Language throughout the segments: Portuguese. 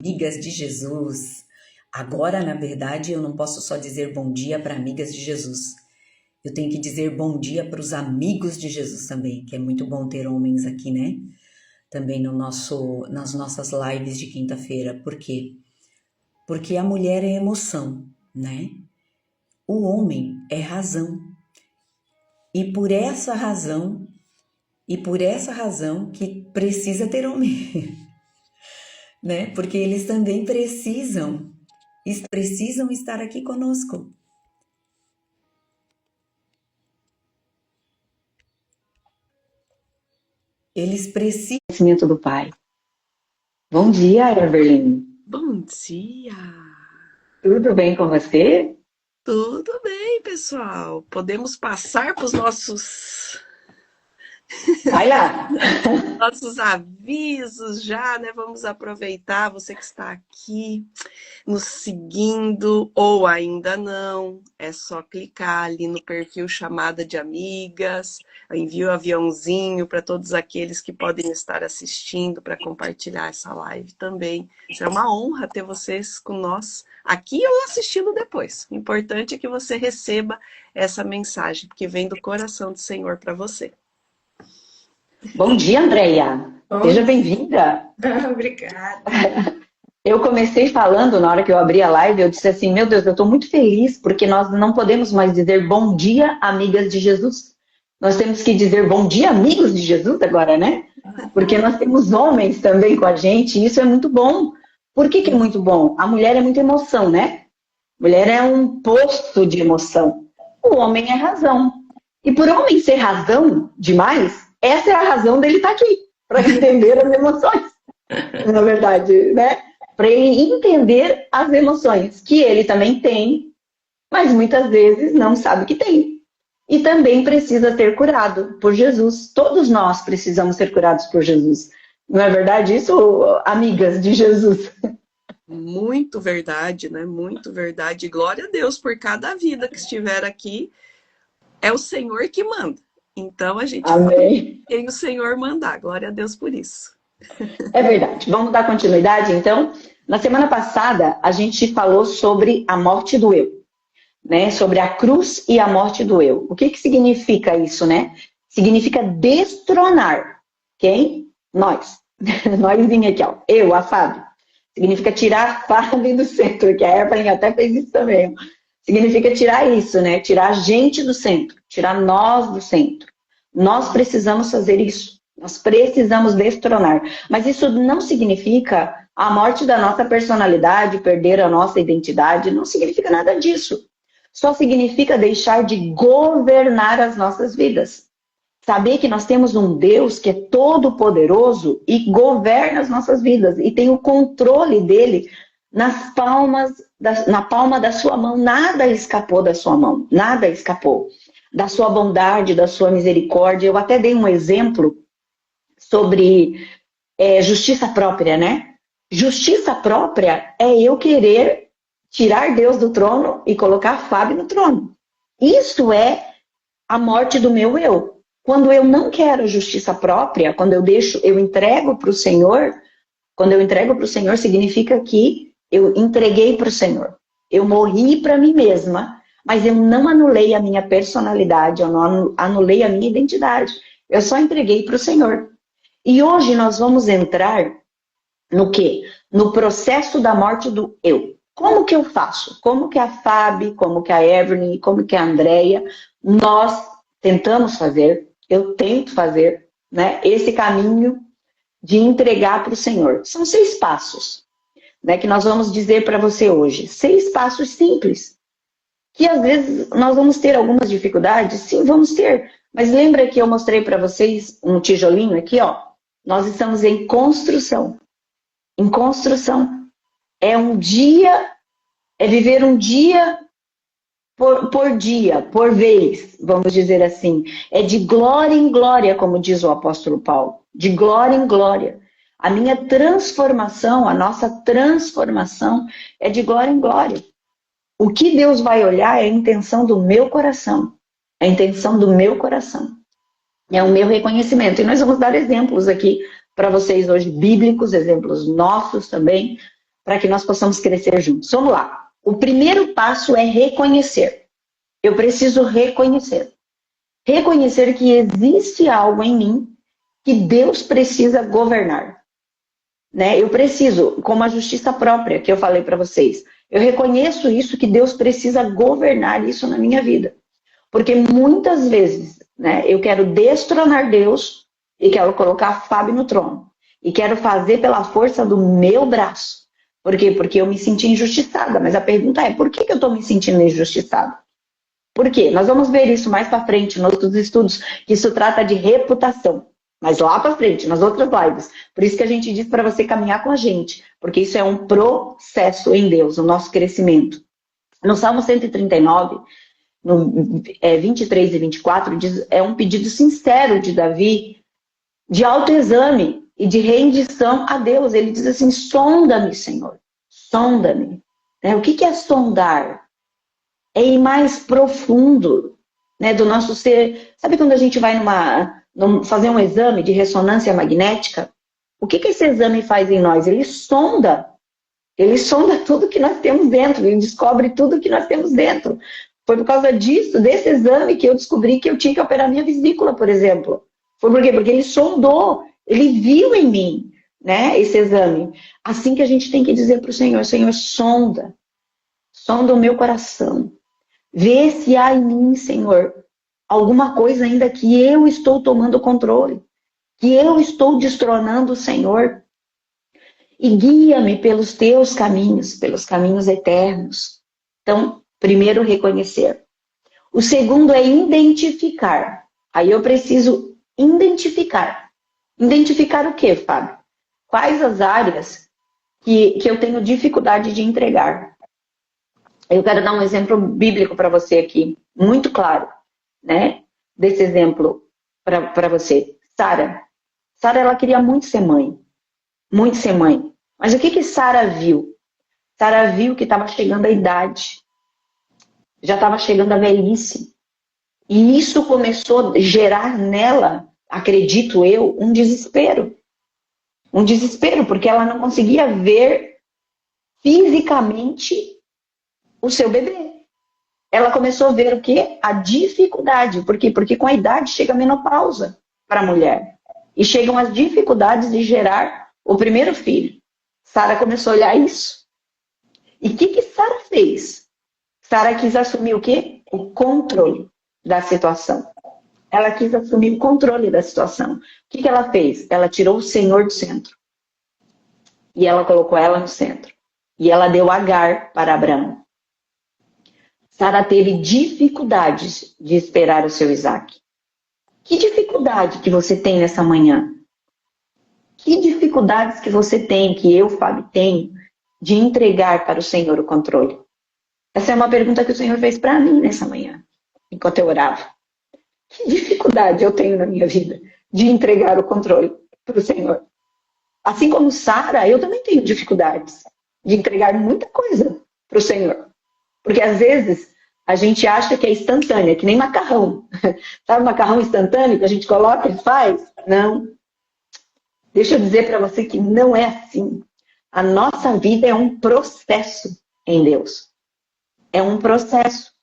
amigas de Jesus. Agora, na verdade, eu não posso só dizer bom dia para amigas de Jesus. Eu tenho que dizer bom dia para os amigos de Jesus também, que é muito bom ter homens aqui, né? Também nas nossas lives de quinta-feira. Por quê? Porque a mulher é emoção, né? O homem é razão. E por essa razão que precisa ter homem, né? Porque eles também precisam estar aqui conosco. Eles precisam do conhecimento do Pai. Bom dia, Evelyn. Bom dia! Tudo bem com você? Tudo bem, pessoal. Podemos passar para os nossos Vai lá! avisos já, né? Vamos aproveitar, você que está aqui nos seguindo ou ainda não, é só clicar ali no perfil Chamada de Amigas, envio o aviãozinho para todos aqueles que podem estar assistindo para compartilhar essa live também. É uma honra ter vocês com nós aqui ou assistindo depois. O importante é que você receba essa mensagem que vem do coração do Senhor para você. Bom dia, Andréia. Seja bem-vinda. Obrigada. Eu comecei falando, na hora que eu abri a live, eu disse assim, meu Deus, eu estou muito feliz, porque nós não podemos mais dizer bom dia, amigas de Jesus. Nós temos que dizer bom dia, amigos de Jesus agora, né? Porque nós temos homens também com a gente, e isso é muito bom. Por que é muito bom? A mulher é muita emoção, né? A mulher é um poço de emoção. O homem é razão. E por homem ser razão demais, essa é a razão dele estar aqui, para entender as emoções. Na verdade, né? Para ele entender as emoções que ele também tem, mas muitas vezes não sabe que tem. E também precisa ser curado por Jesus. Todos nós precisamos ser curados por Jesus. Não é verdade isso, amigas de Jesus? Muito verdade, né? Muito verdade. Glória a Deus por cada vida que estiver aqui. É o Senhor que manda. Então a gente Amém. tem o Senhor mandar. Glória a Deus por isso. É verdade. Vamos dar continuidade, então? Na semana passada, a gente falou sobre a morte do eu, né? Sobre a cruz e a morte do eu. O que significa isso, né? Significa destronar. Quem? Nós. Nósinha aqui, ó. Eu, a Fábio. Significa tirar a Fábio do centro, que a Evelyn até fez isso também. Significa tirar isso, né? Tirar a gente do centro. Tirar nós do centro. Nós precisamos fazer isso. Nós precisamos destronar. Mas isso não significa a morte da nossa personalidade, perder a nossa identidade. Não significa nada disso. Só significa deixar de governar as nossas vidas. Saber que nós temos um Deus que é todo-poderoso e governa as nossas vidas. E tem o controle dele na palma da sua mão. Nada escapou da sua mão. Nada escapou. Da sua bondade, da sua misericórdia. Eu até dei um exemplo sobre justiça própria, né? Justiça própria é eu querer tirar Deus do trono e colocar Fábio no trono. Isso é a morte do meu eu. Quando eu não quero justiça própria, quando eu entrego para o Senhor, quando eu entrego para o Senhor, significa que eu entreguei para o Senhor. Eu morri para mim mesma, mas eu não anulei a minha personalidade, eu não anulei a minha identidade. Eu só entreguei para o Senhor. E hoje nós vamos entrar no quê? No processo da morte do eu. Como que eu faço? Como que a Fábio, como que a Evelyn, como que a Andréia, nós tentamos fazer, eu tento fazer, né, esse caminho de entregar para o Senhor. São 6 passos, né, que nós vamos dizer para você hoje. 6 passos simples, que às vezes nós vamos ter algumas dificuldades, sim, vamos ter. Mas lembra que eu mostrei para vocês um tijolinho aqui, ó? Nós estamos em construção. Em construção. É um dia, é viver um dia por dia, por vez, vamos dizer assim. É de glória em glória, como diz o apóstolo Paulo. De glória em glória. A minha transformação, a nossa transformação é de glória em glória. O que Deus vai olhar é a intenção do meu coração. A intenção do meu coração. É o meu reconhecimento. E nós vamos dar exemplos aqui para vocês hoje, bíblicos, exemplos nossos também, para que nós possamos crescer juntos. Vamos lá. O primeiro passo é reconhecer. Eu preciso reconhecer. Reconhecer que existe algo em mim que Deus precisa governar. Né? Eu preciso, como a justiça própria que eu falei para vocês, eu reconheço isso, que Deus precisa governar isso na minha vida. Porque muitas vezes, né, eu quero destronar Deus e quero colocar Fábio no trono. E quero fazer pela força do meu braço. Por quê? Porque eu me senti injustiçada. Mas a pergunta é, por que eu estou me sentindo injustiçada? Por quê? Nós vamos ver isso mais para frente nos outros estudos, que isso trata de reputação. Mas lá para frente, nas outras lives. Por isso que a gente diz para você caminhar com a gente. Porque isso é um processo em Deus, o nosso crescimento. No Salmo 139, no 23 e 24, diz, é um pedido sincero de Davi, de autoexame e de rendição a Deus. Ele diz assim, sonda-me, Senhor. Sonda-me. O que é sondar? É ir mais profundo, né, do nosso ser. Sabe quando a gente vai fazer um exame de ressonância magnética? O que esse exame faz em nós? Ele sonda tudo que nós temos dentro, ele descobre tudo que nós temos dentro. Foi por causa disso, desse exame, que eu descobri que eu tinha que operar minha vesícula, por exemplo. Foi por quê? Porque ele sondou, ele viu em mim, né, esse exame. Assim que a gente tem que dizer para o Senhor, Senhor, sonda o meu coração. Vê se há em mim, Senhor, alguma coisa ainda que eu estou tomando controle, que eu estou destronando o Senhor. E guia-me pelos teus caminhos, pelos caminhos eternos. Então, primeiro, reconhecer. O segundo é identificar. Aí eu preciso identificar. Identificar o quê, Fábio? Quais as áreas que eu tenho dificuldade de entregar? Eu quero dar um exemplo bíblico para você aqui, muito claro, né? Desse exemplo para você. Sara, ela queria muito ser mãe. Muito ser mãe. Mas o que Sara viu? Sara viu que estava chegando a idade. Já estava chegando a velhice. E isso começou a gerar nela, acredito eu, um desespero. Um desespero, porque ela não conseguia ver fisicamente o seu bebê. Ela começou a ver o quê? A dificuldade. Por quê? Porque com a idade chega a menopausa para a mulher. E chegam as dificuldades de gerar o primeiro filho. Sara começou a olhar isso. E o que Sara fez? Sara quis assumir o quê? O controle da situação. Ela quis assumir o controle da situação. O que ela fez? Ela tirou o Senhor do centro. E ela colocou ela no centro. E ela deu Agar para Abraão. Sara teve dificuldades de esperar o seu Isaac. Que dificuldade que você tem nessa manhã? Que dificuldades que você tem, que eu, Fábio, tenho, de entregar para o Senhor o controle? Essa é uma pergunta que o Senhor fez para mim nessa manhã, enquanto eu orava. Que dificuldade eu tenho na minha vida de entregar o controle para o Senhor? Assim como Sara, eu também tenho dificuldades de entregar muita coisa para o Senhor. Porque às vezes a gente acha que é instantânea, que nem macarrão. Sabe macarrão instantâneo que a gente coloca e faz? Não. Deixa eu dizer para você que não é assim. A nossa vida é um processo em Deus. É um processo.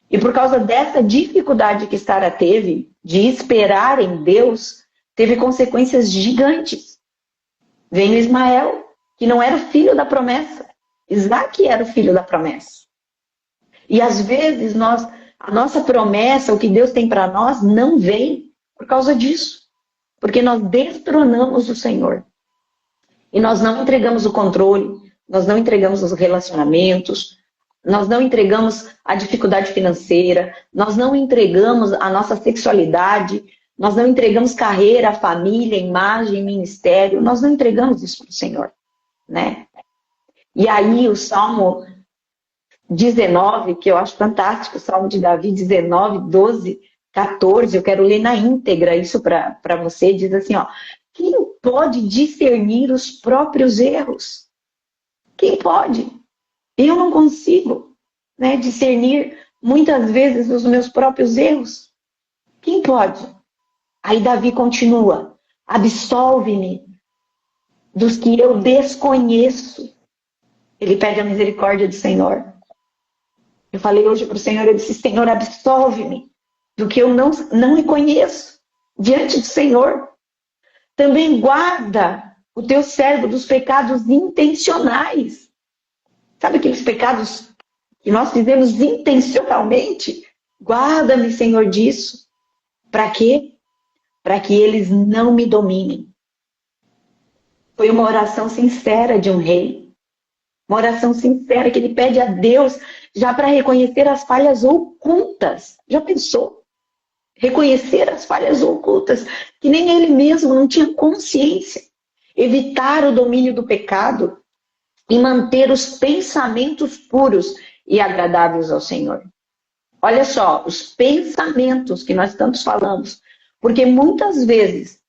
E por causa dessa dificuldade que Sara teve de esperar em Deus, teve consequências gigantes. Veio Ismael, que não era o filho da promessa. Isaac era o filho da promessa. E às vezes a nossa promessa, o que Deus tem para nós, não vem por causa disso. Porque nós destronamos o Senhor. E nós não entregamos o controle, nós não entregamos os relacionamentos, nós não entregamos a dificuldade financeira, nós não entregamos a nossa sexualidade, nós não entregamos carreira, família, imagem, ministério, nós não entregamos isso para o Senhor, né? E aí o Salmo 19, que eu acho fantástico, o Salmo de Davi 19, 12, 14, eu quero ler na íntegra isso para você, diz assim, ó, quem pode discernir os próprios erros? Quem pode? Eu não consigo, né, discernir muitas vezes os meus próprios erros. Quem pode? Aí Davi continua, absolve-me dos que eu desconheço. Ele pede a misericórdia do Senhor. Eu falei hoje para o Senhor, eu disse, Senhor, absolve-me do que eu não reconheço diante do Senhor. Também guarda o teu servo dos pecados intencionais. Sabe aqueles pecados que nós fizemos intencionalmente? Guarda-me, Senhor, disso. Para quê? Para que eles não me dominem. Foi uma oração sincera de um rei. Uma oração sincera que ele pede a Deus já para reconhecer as falhas ocultas. Já pensou? Reconhecer as falhas ocultas, que nem ele mesmo não tinha consciência. Evitar o domínio do pecado e manter os pensamentos puros e agradáveis ao Senhor. Olha só, os pensamentos que nós tantos falamos. Porque muitas vezes,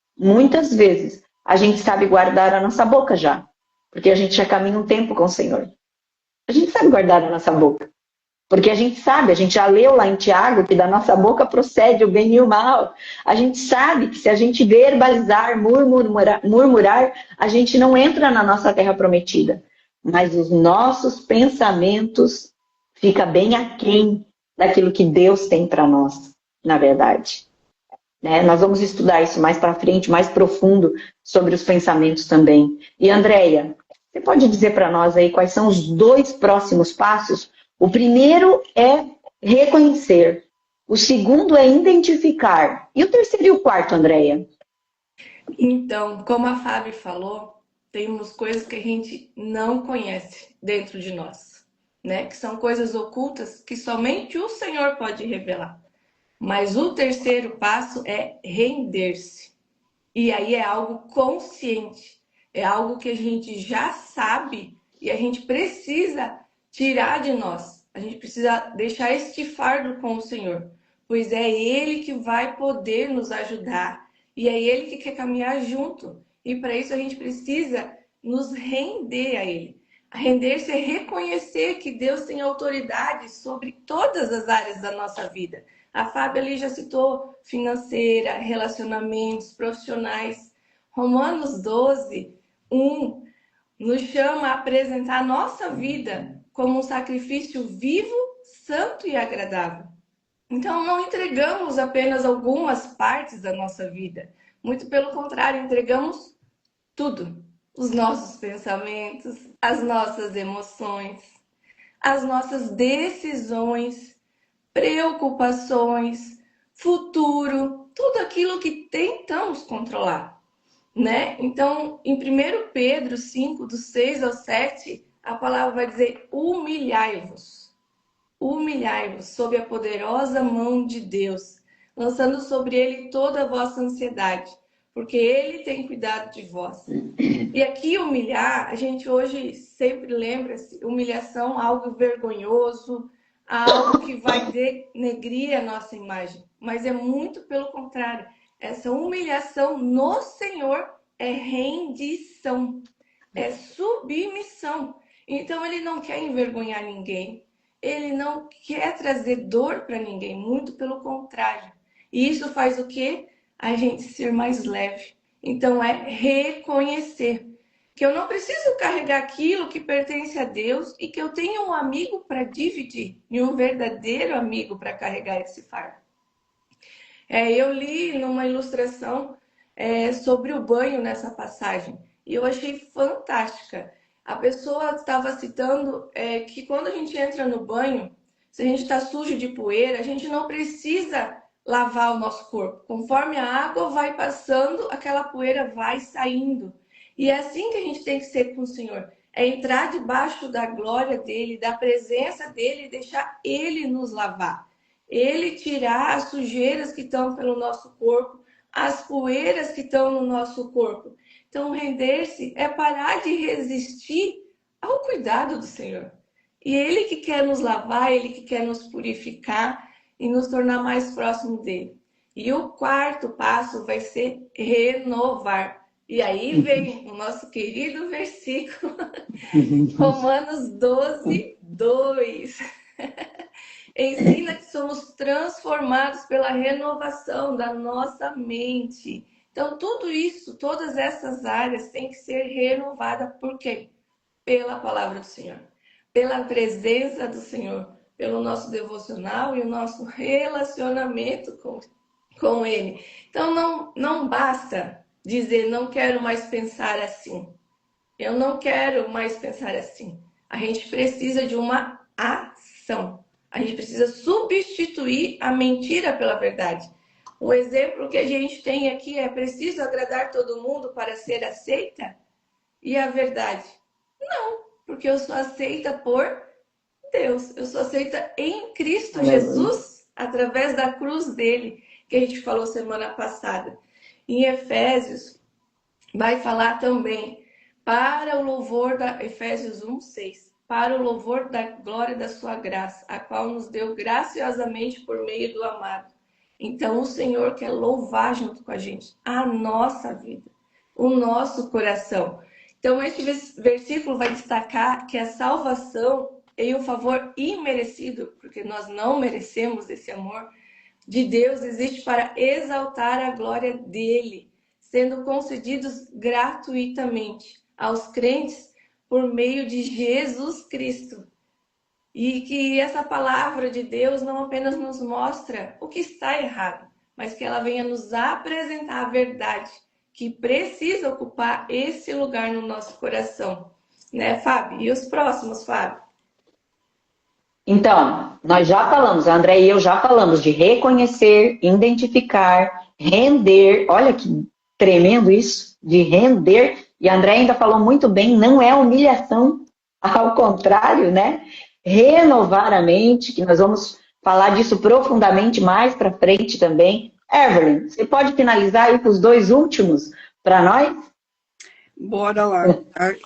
a gente sabe guardar a nossa boca já. Porque a gente já caminha um tempo com o Senhor. A gente sabe guardar a nossa boca. Porque a gente sabe, a gente já leu lá em Tiago que da nossa boca procede o bem e o mal. A gente sabe que se a gente verbalizar, murmurar, a gente não entra na nossa terra prometida. Mas os nossos pensamentos ficam bem aquém daquilo que Deus tem para nós, na verdade. Né? Nós vamos estudar isso mais para frente, mais profundo, sobre os pensamentos também. E Andréia, você pode dizer para nós aí quais são os 2 próximos passos? O primeiro é reconhecer. O segundo é identificar. E o terceiro e o quarto, Andréia? Então, como a Fábio falou, temos coisas que a gente não conhece dentro de nós, né? Que são coisas ocultas que somente o Senhor pode revelar. Mas o terceiro passo é render-se. E aí é algo consciente, é algo que a gente já sabe e a gente precisa tirar de nós. A gente precisa deixar este fardo com o Senhor, pois é Ele que vai poder nos ajudar e é Ele que quer caminhar junto. E para isso a gente precisa nos render a Ele. Render-se é reconhecer que Deus tem autoridade sobre todas as áreas da nossa vida. A Fábio ali já citou financeira, relacionamentos, profissionais. Romanos 12, 1 nos chama a apresentar a nossa vida como um sacrifício vivo, santo e agradável. Então, não entregamos apenas algumas partes da nossa vida. Muito pelo contrário, entregamos tudo. Os nossos pensamentos, as nossas emoções, as nossas decisões, preocupações, futuro, tudo aquilo que tentamos controlar, né? Então, em 1 Pedro 5, do 6 ao 7, a palavra vai dizer: humilhai-vos. Humilhai-vos sob a poderosa mão de Deus, lançando sobre ele toda a vossa ansiedade, porque ele tem cuidado de vós. E aqui humilhar, a gente hoje sempre lembra-se, humilhação, algo vergonhoso, algo que vai denegrir a nossa imagem. Mas é muito pelo contrário. Essa humilhação no Senhor é rendição, é submissão. Então ele não quer envergonhar ninguém, ele não quer trazer dor para ninguém, muito pelo contrário. E isso faz o quê? A gente ser mais leve. Então é reconhecer que eu não preciso carregar aquilo que pertence a Deus e que eu tenho um amigo para dividir e um verdadeiro amigo para carregar esse fardo. Eu li numa ilustração sobre o banho nessa passagem e eu achei fantástica. A pessoa estava citando que quando a gente entra no banho, se a gente está sujo de poeira, a gente não precisa lavar o nosso corpo. Conforme a água vai passando, aquela poeira vai saindo. E é assim que a gente tem que ser com o Senhor. É entrar debaixo da glória dEle, da presença dEle e deixar Ele nos lavar. Ele tirar as sujeiras que estão pelo nosso corpo, as poeiras que estão no nosso corpo. Então, render-se é parar de resistir ao cuidado do Senhor. E Ele que quer nos lavar, Ele que quer nos purificar e nos tornar mais próximo dEle. E o quarto passo vai ser renovar. E aí vem o nosso querido versículo, Romanos 12, 2. Ensina que somos transformados pela renovação da nossa mente. Então, tudo isso, todas essas áreas têm que ser renovadas. Por quê? pela palavra do Senhor, pela presença do Senhor, pelo nosso devocional e o nosso relacionamento com Ele. Então não basta dizer, não quero mais pensar assim. Eu não quero mais pensar assim. A gente precisa de uma ação. A gente precisa substituir a mentira pela verdade. O exemplo que a gente tem aqui é: preciso agradar todo mundo para ser aceita? E a verdade? Não, porque eu sou aceita por Deus. Eu sou aceita em Cristo Jesus, através da cruz dele, que a gente falou semana passada. Em Efésios, vai falar também, para o louvor da Efésios 1:6, para o louvor da glória da sua graça, a qual nos deu graciosamente por meio do amado. Então o Senhor quer louvar junto com a gente a nossa vida, o nosso coração. Então este versículo vai destacar que a salvação é um favor imerecido, porque nós não merecemos esse amor de Deus, existe para exaltar a glória dele, sendo concedidos gratuitamente aos crentes por meio de Jesus Cristo. E que essa palavra de Deus não apenas nos mostra o que está errado, mas que ela venha nos apresentar a verdade que precisa ocupar esse lugar no nosso coração. Né, Fábio? E os próximos, Fábio? Então, nós já falamos, a André e eu já falamos de reconhecer, identificar, render. Olha que tremendo isso, de render. E a André ainda falou muito bem, não é humilhação, ao contrário, né? Renovar a mente, que nós vamos falar disso profundamente mais para frente também. Evelyn, você pode finalizar aí com os 2 últimos para nós? Bora lá.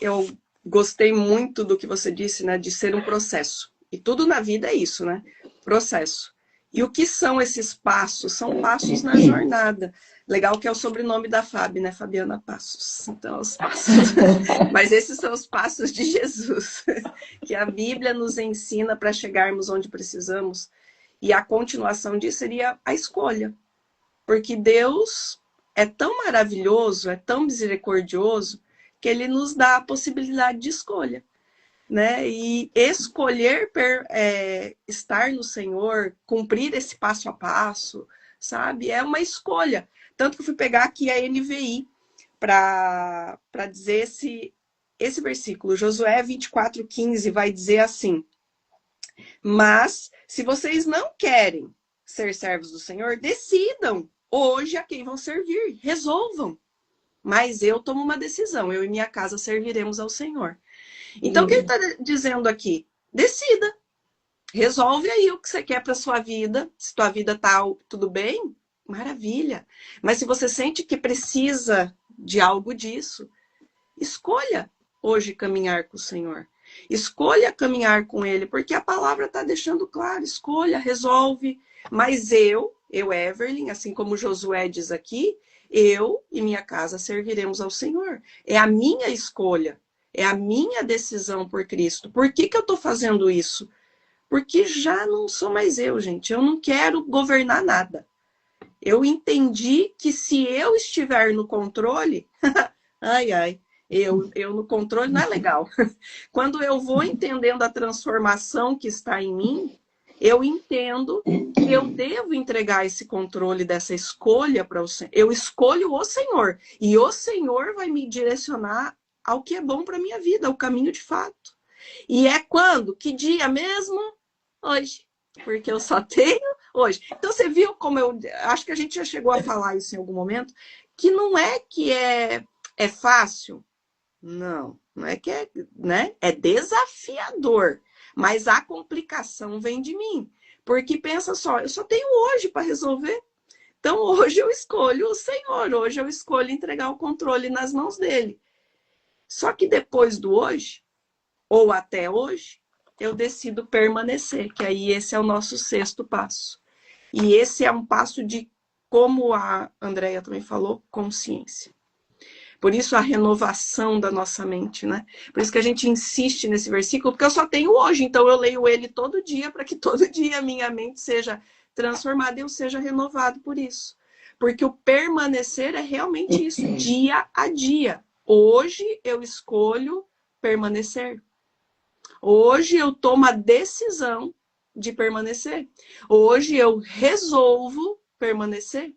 Eu gostei muito do que você disse, né? De ser um processo. E tudo na vida é isso, né? Processo. E o que são esses passos? São passos na jornada. Legal que é o sobrenome da Fábio, né? Fabiana Passos. Então, os passos. Mas esses são os passos de Jesus, que a Bíblia nos ensina para chegarmos onde precisamos. E a continuação disso seria a escolha. Porque Deus é tão maravilhoso, é tão misericordioso, que Ele nos dá a possibilidade de escolha. Né? E escolher estar no Senhor, cumprir esse passo a passo, sabe? É uma escolha. Tanto que eu fui pegar aqui a NVI para dizer esse versículo. Josué 24:15 vai dizer assim: mas se vocês não querem ser servos do Senhor, decidam hoje a quem vão servir, resolvam. Mas eu tomo uma decisão, eu e minha casa serviremos ao Senhor. Então, o que ele está dizendo aqui? Decida. Resolve aí o que você quer para sua vida. Se tua vida tá tudo bem, maravilha. Mas se você sente que precisa de algo disso, escolha hoje caminhar com o Senhor. Escolha caminhar com Ele, porque a palavra está deixando claro. Escolha, resolve. Mas eu, Evelyn, assim como Josué diz aqui, eu e minha casa serviremos ao Senhor. É a minha escolha. É a minha decisão por Cristo. Por que eu estou fazendo isso? Porque já não sou mais eu, gente. Eu não quero governar nada. Eu entendi que se eu estiver no controle, eu no controle não é legal. Quando eu vou entendendo a transformação que está em mim, eu entendo que eu devo entregar esse controle dessa escolha para o Senhor. Eu escolho o Senhor. E o Senhor vai me direcionar ao que é bom para a minha vida, ao caminho de fato. E é quando? Que dia mesmo? Hoje. Porque eu só tenho hoje. Então você viu como eu... Acho que a gente já chegou a falar isso em algum momento, que não é que é fácil. Não é que é, né? É desafiador. Mas a complicação vem de mim. Porque pensa só, eu só tenho hoje para resolver. Então hoje eu escolho o Senhor. Hoje eu escolho entregar o controle nas mãos dele. Só que depois do hoje, ou até hoje, eu decido permanecer, que aí esse é o nosso 6º passo. E esse é um passo de, como a Andréia também falou, consciência. Por isso a renovação da nossa mente, né? Por isso que a gente insiste nesse versículo, porque eu só tenho hoje, então eu leio ele todo dia, para que todo dia a minha mente seja transformada e eu seja renovado por isso. Porque o permanecer é realmente isso, dia a dia. Hoje eu escolho permanecer. Hoje eu tomo a decisão de permanecer. Hoje eu resolvo permanecer.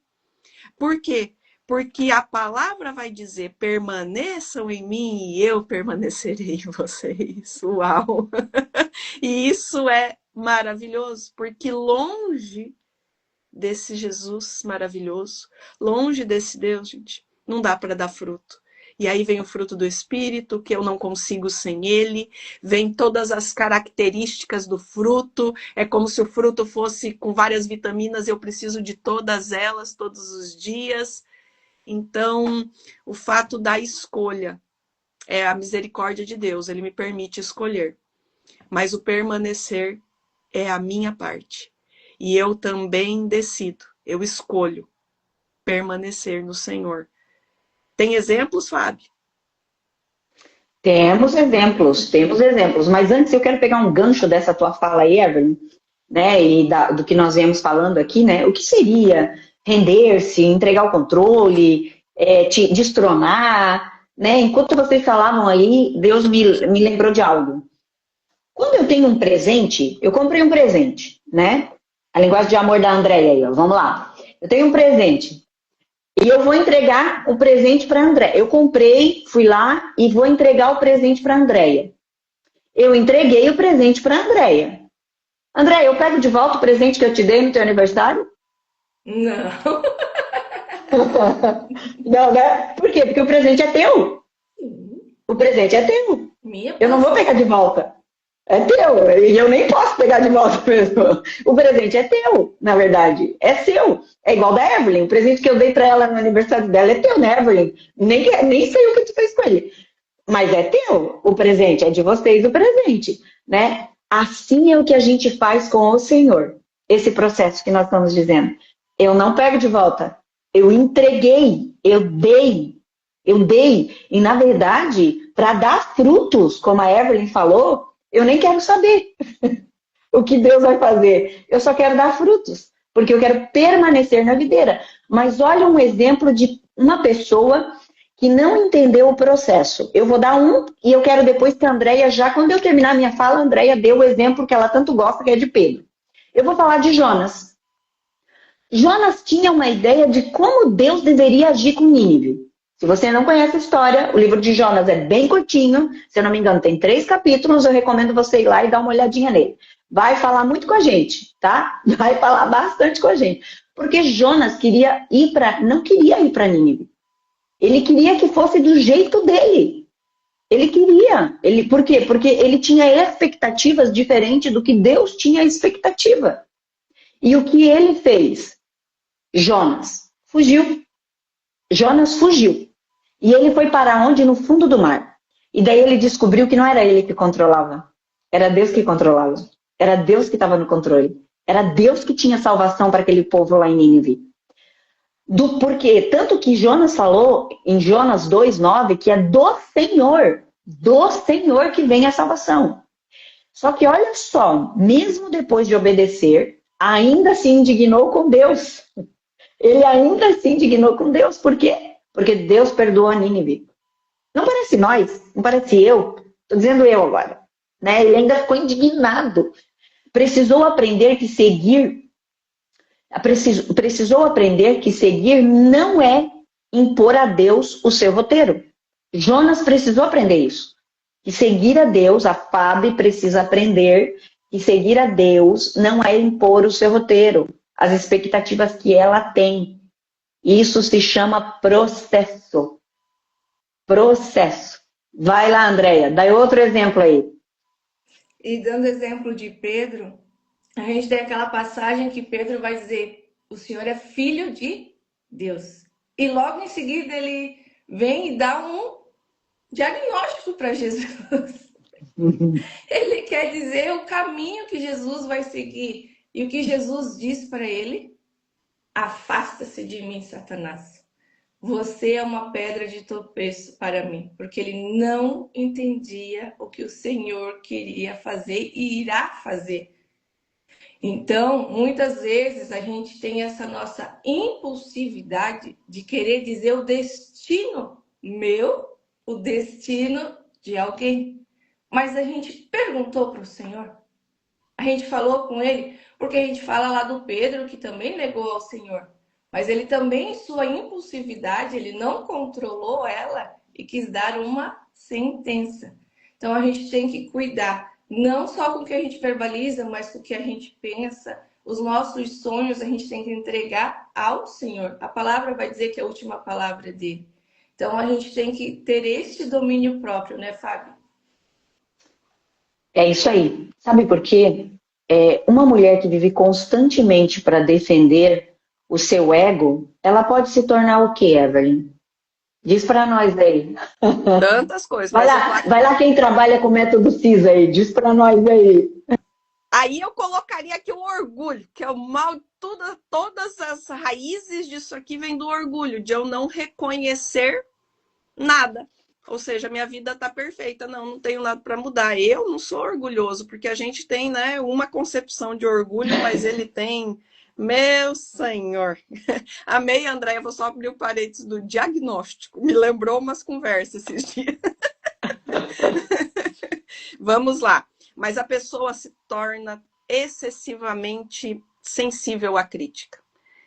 Por quê? Porque a palavra vai dizer, permaneçam em mim e eu permanecerei em vocês. Uau! E isso é maravilhoso, porque longe desse Jesus maravilhoso, longe desse Deus, gente, não dá para dar fruto. E aí vem o fruto do Espírito, que eu não consigo sem ele, vem todas as características do fruto, é como se o fruto fosse com várias vitaminas, eu preciso de todas elas, todos os dias. Então, o fato da escolha é a misericórdia de Deus, ele me permite escolher. Mas o permanecer é a minha parte. E eu também decido, eu escolho permanecer no Senhor. Tem exemplos, Fábio? Temos exemplos. Mas antes eu quero pegar um gancho dessa tua fala aí, Evelyn, né? E do que nós viemos falando aqui, né? O que seria render-se, entregar o controle, te destronar, né? Enquanto vocês falavam aí, Deus me lembrou de algo. Quando eu tenho um presente, eu comprei um presente, né? A linguagem de amor da Andréia aí, ó. Vamos lá. Eu tenho um presente. E eu vou entregar o presente para a Andréia. Eu comprei, fui lá e vou entregar o presente para a Andréia. Eu entreguei o presente para a Andréia. Andréia, eu pego de volta o presente que eu te dei no teu aniversário? Não. Não, né? Por quê? Porque o presente é teu. O presente é teu. Eu não vou pegar de volta. É teu. E eu nem posso pegar de volta mesmo. O presente é teu, na verdade. É seu. É igual da Evelyn. O presente que eu dei para ela no aniversário dela é teu, né, Evelyn? Nem sei o que tu fez com ele. Mas é teu. O presente é de vocês, o presente, né? Assim é o que a gente faz com o Senhor. Esse processo que nós estamos dizendo. Eu não pego de volta. Eu entreguei. Eu dei. E, na verdade, para dar frutos, como a Evelyn falou, eu nem quero saber o que Deus vai fazer. Eu só quero dar frutos, porque eu quero permanecer na videira. Mas olha um exemplo de uma pessoa que não entendeu o processo. Eu vou dar um e eu quero depois que a Andréia, já quando eu terminar a minha fala, a Andréia deu o exemplo que ela tanto gosta, que é de Pedro. Eu vou falar de Jonas. Jonas tinha uma ideia de como Deus deveria agir com Nínive. Se você não conhece a história, o livro de Jonas é bem curtinho, se eu não me engano tem 3 capítulos, eu recomendo você ir lá e dar uma olhadinha nele. Vai falar muito com a gente, tá? Vai falar bastante com a gente. Porque Jonas não queria ir para Nínive. Ele queria que fosse do jeito dele. Ele queria. Por quê? Porque ele tinha expectativas diferentes do que Deus tinha expectativa. E o que ele fez? Jonas fugiu. E ele foi para onde? No fundo do mar. E daí ele descobriu que não era ele que controlava. Era Deus que controlava. Era Deus que estava no controle. Era Deus que tinha salvação para aquele povo lá em Nínive. Porque tanto que Jonas falou em Jonas 2:9 que é do Senhor que vem a salvação. Só que olha só, mesmo depois de obedecer, ainda se indignou com Deus. Ele ainda se indignou com Deus. Por quê? Porque Deus perdoou a Nínive. Não parece nós, não parece eu. Estou dizendo eu agora. Né? Ele ainda ficou indignado. Precisou aprender que seguir não é impor a Deus o seu roteiro. Jonas precisou aprender isso. Que seguir a Deus, a Fábio precisa aprender que seguir a Deus não é impor o seu roteiro, as expectativas que ela tem. Isso se chama processo. Processo. Vai lá, Andréia, dá outro exemplo aí. E dando exemplo de Pedro, a gente tem aquela passagem que Pedro vai dizer: o Senhor é filho de Deus. E logo em seguida ele vem e dá um diagnóstico para Jesus. Ele quer dizer o caminho que Jesus vai seguir. E o que Jesus diz para ele? Afasta-se de mim, Satanás. Você é uma pedra de tropeço para mim. Porque ele não entendia o que o Senhor queria fazer e irá fazer. Então, muitas vezes a gente tem essa nossa impulsividade de querer dizer o destino meu, o destino de alguém, mas a gente perguntou para o Senhor. A gente falou com ele, porque a gente fala lá do Pedro, que também negou ao Senhor. Mas ele também, em sua impulsividade, ele não controlou ela e quis dar uma sentença. Então a gente tem que cuidar, não só com o que a gente verbaliza, mas com o que a gente pensa. Os nossos sonhos a gente tem que entregar ao Senhor. A palavra vai dizer que a última palavra é dele. Então a gente tem que ter este domínio próprio, né, Fábio? É isso aí. Sabe por quê? Uma mulher que vive constantemente para defender o seu ego, ela pode se tornar o quê, Evelyn? Diz para nós aí. Tantas coisas. Vai lá quem trabalha com o método CIS aí, diz para nós aí. Aí eu colocaria aqui o orgulho, que é o mal, todas as raízes disso aqui vem do orgulho, de eu não reconhecer nada. Ou seja, minha vida está perfeita, não tenho nada para mudar. Eu não sou orgulhoso, porque a gente tem, né, uma concepção de orgulho, mas ele tem... Meu Senhor! Amei, Andréia, vou só abrir o parênteses do diagnóstico. Me lembrou umas conversas esses dias. Vamos lá. Mas a pessoa se torna excessivamente sensível à crítica.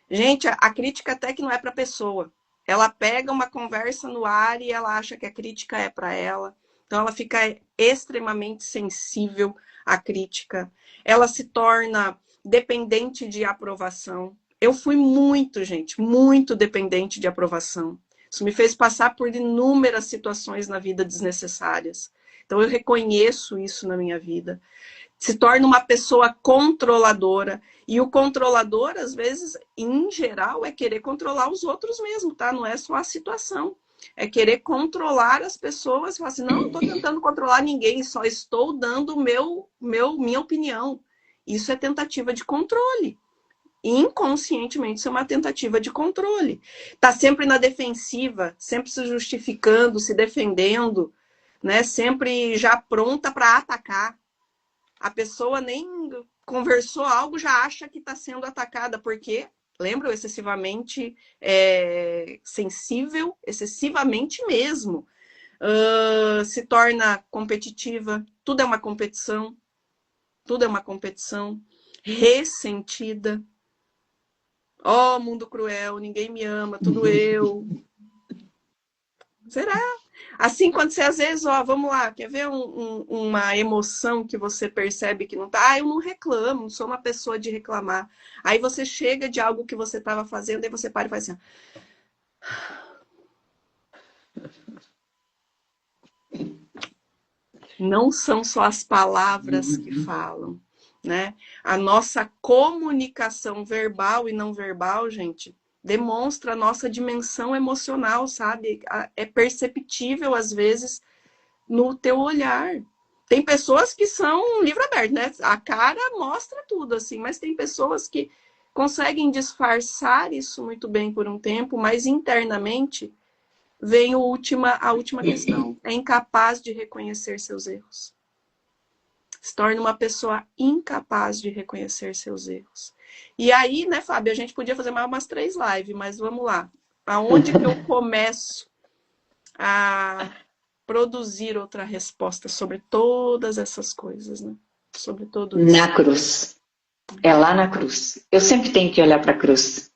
Gente, a crítica até que não é para a pessoa. Ela pega uma conversa no ar e ela acha que a crítica é para ela. Então, ela fica extremamente sensível à crítica. Ela se torna dependente de aprovação. Eu fui muito, gente, muito dependente de aprovação. Isso me fez passar por inúmeras situações na vida desnecessárias. Então, eu reconheço isso na minha vida. Se torna uma pessoa controladora. E o controlador, às vezes, em geral, é querer controlar os outros mesmo, tá? Não é só a situação. É querer controlar as pessoas. Falar assim, não estou tentando controlar ninguém, só estou dando minha opinião. Isso é tentativa de controle. Inconscientemente, isso é uma tentativa de controle. Está sempre na defensiva, sempre se justificando, se defendendo, né? Sempre já pronta para atacar. A pessoa nem conversou algo, já acha que está sendo atacada, porque, lembram, excessivamente sensível, excessivamente mesmo. Se torna competitiva, tudo é uma competição. Tudo é uma competição, ressentida. Ó, mundo cruel, ninguém me ama, tudo eu. Será? Assim, quando você, às vezes, vamos lá, quer ver uma emoção que você percebe que não tá? Eu não reclamo, não sou uma pessoa de reclamar. Aí você chega de algo que você estava fazendo, aí você para e faz assim... Não são só as palavras que falam, né? A nossa comunicação verbal e não verbal, gente, demonstra a nossa dimensão emocional, sabe? É perceptível, às vezes, no teu olhar. Tem pessoas que são um livro aberto, né? A cara mostra tudo, assim, mas tem pessoas que conseguem disfarçar isso muito bem por um tempo, mas internamente... vem a última questão. É incapaz de reconhecer seus erros. Se torna uma pessoa incapaz de reconhecer seus erros. E aí, né, Fábio, a gente podia fazer mais umas 3 lives, mas vamos lá. Aonde que eu começo a produzir outra resposta sobre todas essas coisas, né? Sobre tudo isso. Na cruz. É lá na cruz. Eu sempre tenho que olhar para a cruz.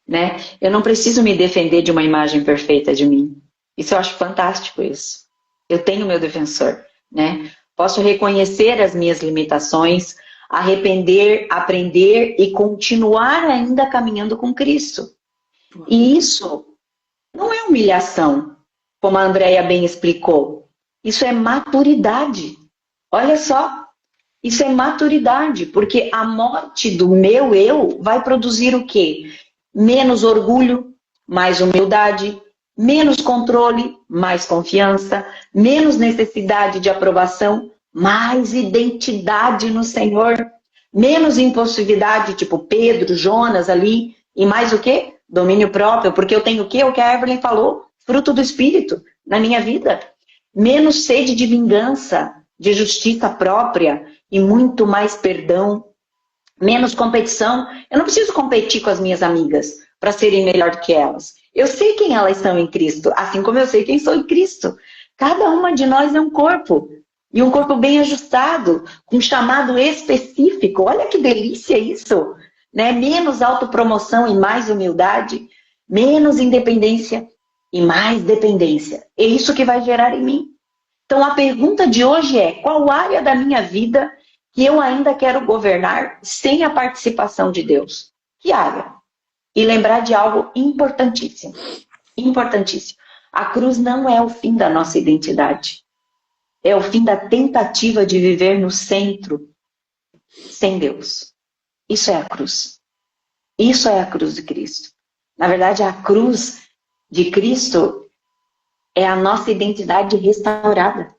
Né? Eu não preciso me defender de uma imagem perfeita de mim. Isso eu acho fantástico isso. Eu tenho meu defensor, né? Posso reconhecer as minhas limitações, arrepender, aprender e continuar ainda caminhando com Cristo. E isso não é humilhação, como a Andréia bem explicou. Isso é maturidade. Olha só, isso é maturidade, porque a morte do meu eu vai produzir o quê? Menos orgulho, mais humildade, menos controle, mais confiança, menos necessidade de aprovação, mais identidade no Senhor, menos impulsividade, tipo Pedro, Jonas ali, e mais o quê? Domínio próprio, porque eu tenho o quê? O que a Evelyn falou, fruto do Espírito na minha vida. Menos sede de vingança, de justiça própria e muito mais perdão. Menos competição. Eu não preciso competir com as minhas amigas para serem melhor que elas. Eu sei quem elas são em Cristo, assim como eu sei quem sou em Cristo. Cada uma de nós é um corpo. E um corpo bem ajustado, com um chamado específico. Olha que delícia isso! Né? Menos autopromoção e mais humildade. Menos independência e mais dependência. É isso que vai gerar em mim. Então a pergunta de hoje é: qual área da minha vida que eu ainda quero governar sem a participação de Deus? Que área? E lembrar de algo importantíssimo. Importantíssimo. A cruz não é o fim da nossa identidade. É o fim da tentativa de viver no centro, sem Deus. Isso é a cruz. Isso é a cruz de Cristo. Na verdade, a cruz de Cristo é a nossa identidade restaurada.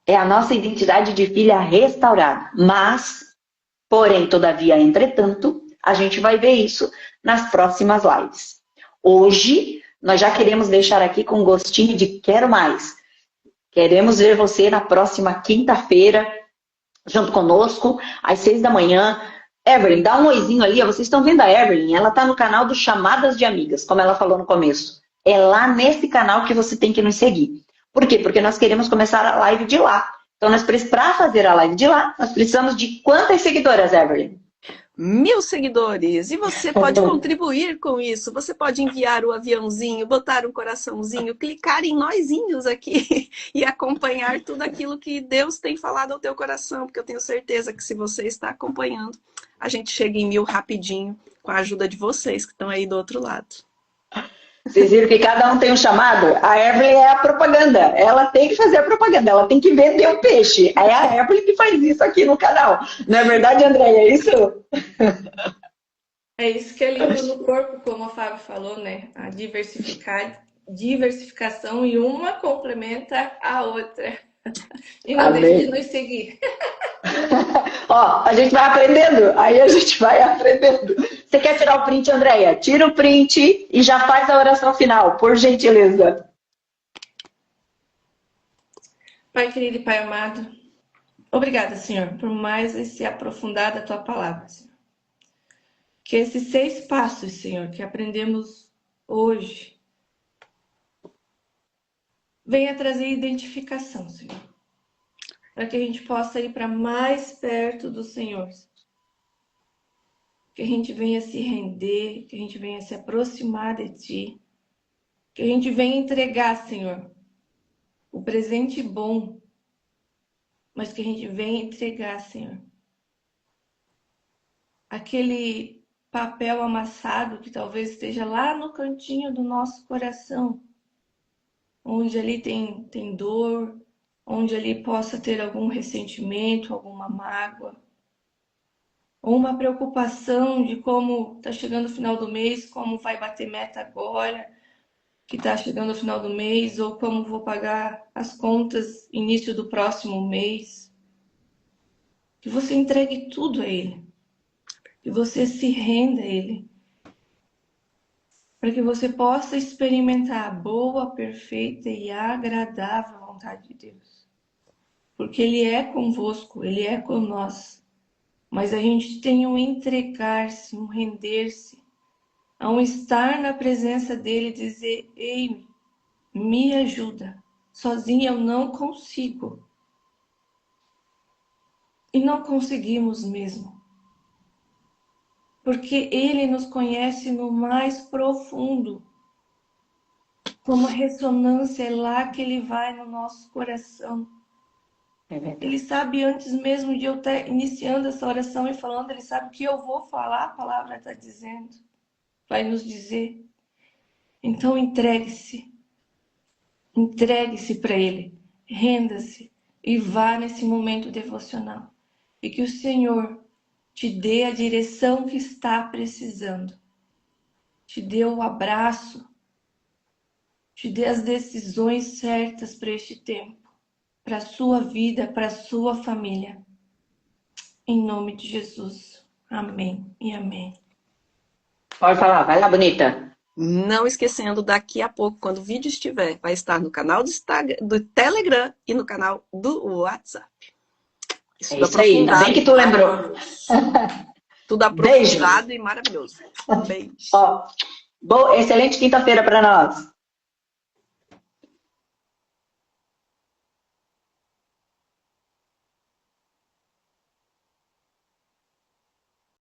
É a nossa identidade de filha restaurada. Mas, porém, todavia, entretanto, a gente vai ver isso nas próximas lives. Hoje, nós já queremos deixar aqui com um gostinho de quero mais. Queremos ver você na próxima quinta-feira, junto conosco, às 6 da manhã. Evelyn, dá um oizinho ali. Vocês estão vendo a Evelyn? Ela está no canal do Chamadas de Amigas, como ela falou no começo. É lá nesse canal que você tem que nos seguir. Por quê? Porque nós queremos começar a live de lá. Então, para fazer a live de lá, nós precisamos de quantas seguidoras, Evelyn? 1000 seguidores. E você pode contribuir com isso. Você pode enviar o aviãozinho, botar um coraçãozinho, clicar em nozinhos aqui e acompanhar tudo aquilo que Deus tem falado ao teu coração. Porque eu tenho certeza que se você está acompanhando, a gente chega em 1000 rapidinho com a ajuda de vocês que estão aí do outro lado. Vocês viram que cada um tem um chamado? A Evelyn é a propaganda. Ela tem que fazer a propaganda. Ela tem que vender o peixe. É a Evelyn que faz isso aqui no canal. Não é verdade, Andréia? É isso? É isso que é lindo no corpo, como a Fábio falou, né? A diversificação e uma complementa a outra. E não deixe de nos seguir. Ó, a gente vai aprendendo. Aí a gente vai aprendendo. Você quer tirar o print, Andréia? Tira o print e já faz a oração final, por gentileza. Pai querido e Pai amado, obrigada, Senhor, por mais esse aprofundar da Tua palavra, Senhor. Que esses 6 passos, Senhor, que aprendemos hoje, venha trazer identificação, Senhor. Para que a gente possa ir para mais perto do Senhor. Que a gente venha se render, que a gente venha se aproximar de Ti. Que a gente venha entregar, Senhor, o presente bom, mas que a gente venha entregar, Senhor, aquele papel amassado que talvez esteja lá no cantinho do nosso coração, onde ali tem dor, onde ali possa ter algum ressentimento, alguma mágoa, ou uma preocupação de como está chegando o final do mês, como vai bater meta agora, que está chegando o final do mês, ou como vou pagar as contas início do próximo mês. Que você entregue tudo a Ele. Que você se renda a Ele. Para que você possa experimentar a boa, perfeita e agradável vontade de Deus. Porque Ele é convosco, Ele é conosco. Mas a gente tem um entregar-se, um render-se, a um estar na presença dele e dizer: ei, me ajuda, sozinha eu não consigo. E não conseguimos mesmo. Porque ele nos conhece no mais profundo. Como a ressonância é lá que ele vai no nosso coração. Ele sabe antes mesmo de eu estar iniciando essa oração e falando, ele sabe que eu vou falar, a palavra está dizendo, vai nos dizer. Então entregue-se para Ele, renda-se e vá nesse momento devocional. E que o Senhor te dê a direção que está precisando, te dê o abraço, te dê as decisões certas para este tempo. Para a sua vida, para a sua família. Em nome de Jesus. Amém e amém. Pode falar, vai lá, bonita. Não esquecendo, daqui a pouco, quando o vídeo estiver, vai estar no canal do Telegram e no canal do WhatsApp. Isso aí, ainda bem que tu lembrou. Tudo aprofundado e maravilhoso. Beijo. Ó, excelente quinta-feira para nós.